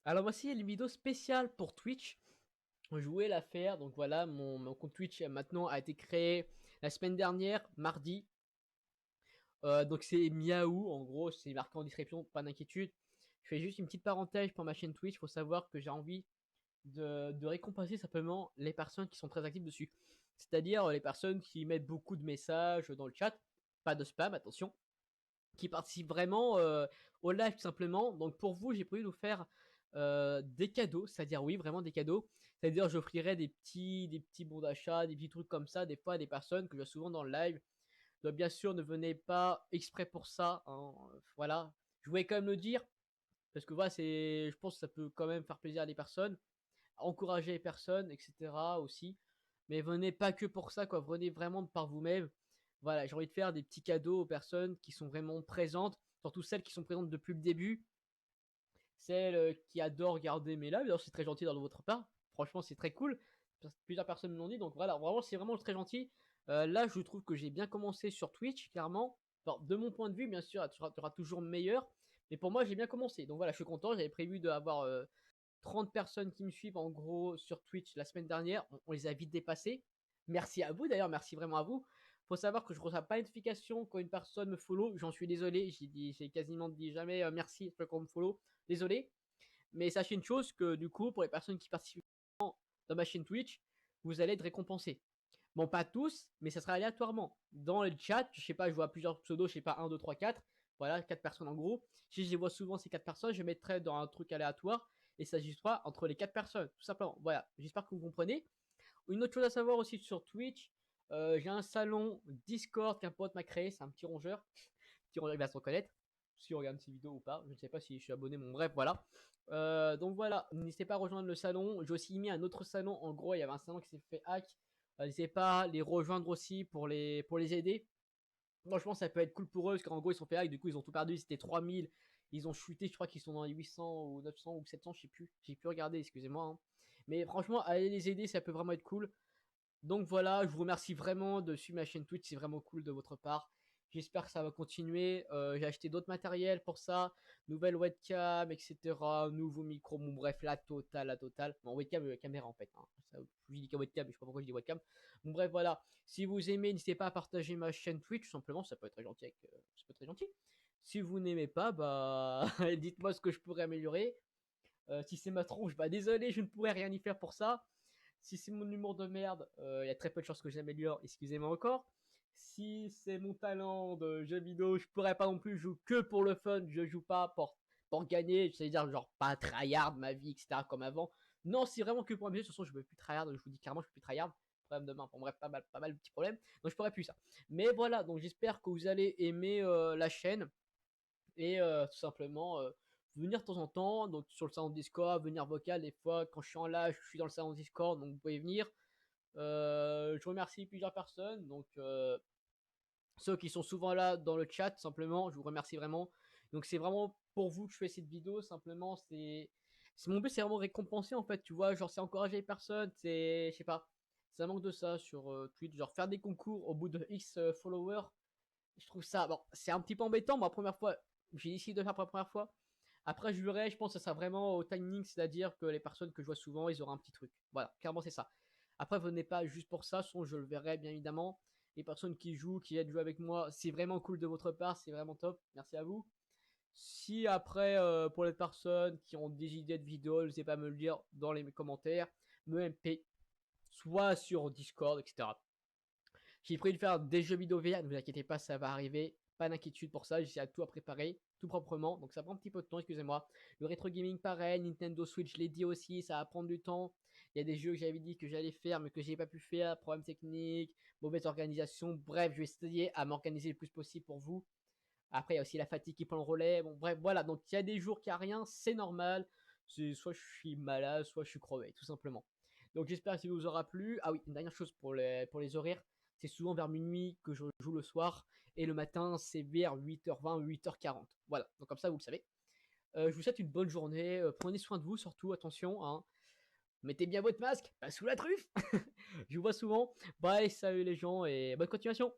Alors voici une vidéo spéciale pour Twitch. Je voulais la faire, donc voilà, mon compte Twitch maintenant a été créé la semaine dernière, mardi. Donc c'est Miaou, en gros, c'est marqué en description, pas d'inquiétude. Je fais juste une petite parenthèse pour ma chaîne Twitch. Il faut savoir que j'ai envie de récompenser simplement les personnes qui sont très actives dessus. C'est-à-dire les personnes qui mettent beaucoup de messages dans le chat, pas de spam, attention, qui participent vraiment au live tout simplement. Donc pour vous, j'ai prévu de vous faire des cadeaux, c'est-à-dire oui, vraiment des cadeaux. C'est-à-dire j'offrirai des petits bons d'achat, des petits trucs comme ça, des fois à des personnes que je vois souvent dans le live. Donc bien sûr, ne venez pas exprès pour ça, hein, voilà. Je voulais quand même le dire, parce que voilà, je pense que ça peut quand même faire plaisir à des personnes, encourager les personnes, etc. aussi. Mais venez pas que pour ça, quoi. Venez vraiment par vous-même. Voilà, j'ai envie de faire des petits cadeaux aux personnes qui sont vraiment présentes, surtout celles qui sont présentes depuis le début, celles qui adorent regarder mes lives. D'ailleurs, c'est très gentil de votre part. Franchement, c'est très cool. Plusieurs personnes me l'ont dit, donc voilà, vraiment, c'est vraiment très gentil. Là, je trouve que j'ai bien commencé sur Twitch, clairement. Alors, de mon point de vue, bien sûr, tu seras toujours meilleur. Mais pour moi, j'ai bien commencé. Donc voilà, je suis content. J'avais prévu d'avoir 30 personnes qui me suivent en gros sur Twitch la semaine dernière. On les a vite dépassés. Merci à vous d'ailleurs, merci vraiment à vous. Faut savoir que je ne reçois pas de notification quand une personne me follow. J'en suis désolé. J'ai quasiment dit jamais merci quand on me follow. Désolé. Mais sachez une chose que du coup, pour les personnes qui participent dans ma chaîne Twitch, vous allez être récompensés. Bon, pas tous, mais ça sera aléatoirement. Dans le chat, je sais pas, je vois plusieurs pseudos, je sais pas, un 2 3 4 voilà, 4 personnes en gros. Si je les vois souvent ces 4 personnes, je mettrai dans un truc aléatoire et ça s'ajustera entre les 4 personnes, tout simplement. Voilà, j'espère que vous comprenez. Une autre chose à savoir aussi sur Twitch, j'ai un salon Discord qu'un pote m'a créé, c'est un petit rongeur, qui va se reconnaître, si on regarde ces vidéos ou pas, je ne sais pas si je suis abonné, bon bref, voilà. Donc voilà, n'hésitez pas à rejoindre le salon. J'ai aussi mis un autre salon, en gros, il y avait un salon qui s'est fait hack. N'hésitez pas à les rejoindre aussi pour les aider. Franchement, ça peut être cool pour eux, parce qu'en gros, ils sont fait hack, du coup, ils ont tout perdu, c'était 3000. Ils ont chuté, je crois qu'ils sont dans les 800 ou 900 ou 700, je sais plus. J'ai pu regarder, excusez-moi, hein. Mais franchement, allez les aider, ça peut vraiment être cool. Donc voilà, je vous remercie vraiment de suivre ma chaîne Twitch, c'est vraiment cool de votre part. J'espère que ça va continuer. J'ai acheté d'autres matériels pour ça, nouvelle webcam, etc. Nouveau micro, bon bref, la totale, la totale. Bon, webcam, caméra en fait, hein. Ça, je dis qu'à webcam, mais je sais pas pourquoi je dis webcam. Bon bref, voilà. Si vous aimez, n'hésitez pas à partager ma chaîne Twitch, tout simplement, ça peut être très gentil. Ça peut être très gentil. Si vous n'aimez pas, bah dites-moi ce que je pourrais améliorer. Si c'est ma tronche, bah désolé, je ne pourrais rien y faire pour ça. Si c'est mon humour de merde, il y a très peu de chances que j'améliore, excusez-moi encore. Si c'est mon talent de jeu vidéo, je pourrais pas non plus jouer que pour le fun, je joue pas pour gagner, c'est-à-dire genre pas tryhard ma vie, etc. comme avant. Non, c'est vraiment que pour amuser, de toute façon je peux plus tryhard, je vous dis clairement je peux plus tryhard. Problème de main, bon bref, pas mal de petits problèmes, donc je pourrais plus ça. Mais voilà, donc j'espère que vous allez aimer la chaîne et tout simplement venir de temps en temps, donc sur le salon Discord, venir vocal des fois quand je suis en live, je suis dans le salon Discord, donc vous pouvez venir. Je remercie plusieurs personnes, donc ceux qui sont souvent là dans le chat, simplement, je vous remercie vraiment. Donc c'est vraiment pour vous que je fais cette vidéo, simplement, c'est mon but, c'est vraiment récompenser en fait, tu vois, genre c'est encourager les personnes, c'est, je sais pas, ça manque de ça sur Twitch, genre faire des concours au bout de X followers, je trouve ça, bon, c'est un petit peu embêtant, moi, la première fois, j'ai décidé de le faire pour la première fois. Après, je verrai, je pense que ça sera vraiment au timing, c'est-à-dire que les personnes que je vois souvent, ils auront un petit truc. Voilà, clairement, c'est ça. Après, venez pas juste pour ça, sinon je le verrai, bien évidemment. Les personnes qui jouent, qui aident jouer avec moi, c'est vraiment cool de votre part, c'est vraiment top. Merci à vous. Si après, pour les personnes qui ont des idées de vidéos, n'hésitez pas à me le dire dans les commentaires, me MP, soit sur Discord, etc. J'ai prévu de faire des jeux vidéo VR, ne vous inquiétez pas, ça va arriver. Pas d'inquiétude pour ça, j'essaie à tout à préparer, tout proprement. Donc ça prend un petit peu de temps, excusez-moi. Le rétro gaming, pareil. Nintendo Switch, je l'ai dit aussi, ça va prendre du temps. Il y a des jeux que j'avais dit que j'allais faire, mais que j'ai pas pu faire. Problème technique, mauvaise organisation. Bref, je vais essayer à m'organiser le plus possible pour vous. Après, il y a aussi la fatigue qui prend le relais. Bon, bref, voilà. Donc il y a des jours qui a rien, c'est normal. C'est soit je suis malade, soit je suis crevé, tout simplement. Donc j'espère que ça vous aura plu. Ah oui, une dernière chose pour les horaires, c'est souvent vers minuit que je joue le soir et le matin c'est vers 8h20, 8h40. Voilà, donc comme ça vous le savez. Je vous souhaite une bonne journée. Prenez soin de vous surtout, attention, hein. Mettez bien votre masque, pas sous la truffe. Je vous vois souvent. Bye, salut les gens et bonne continuation.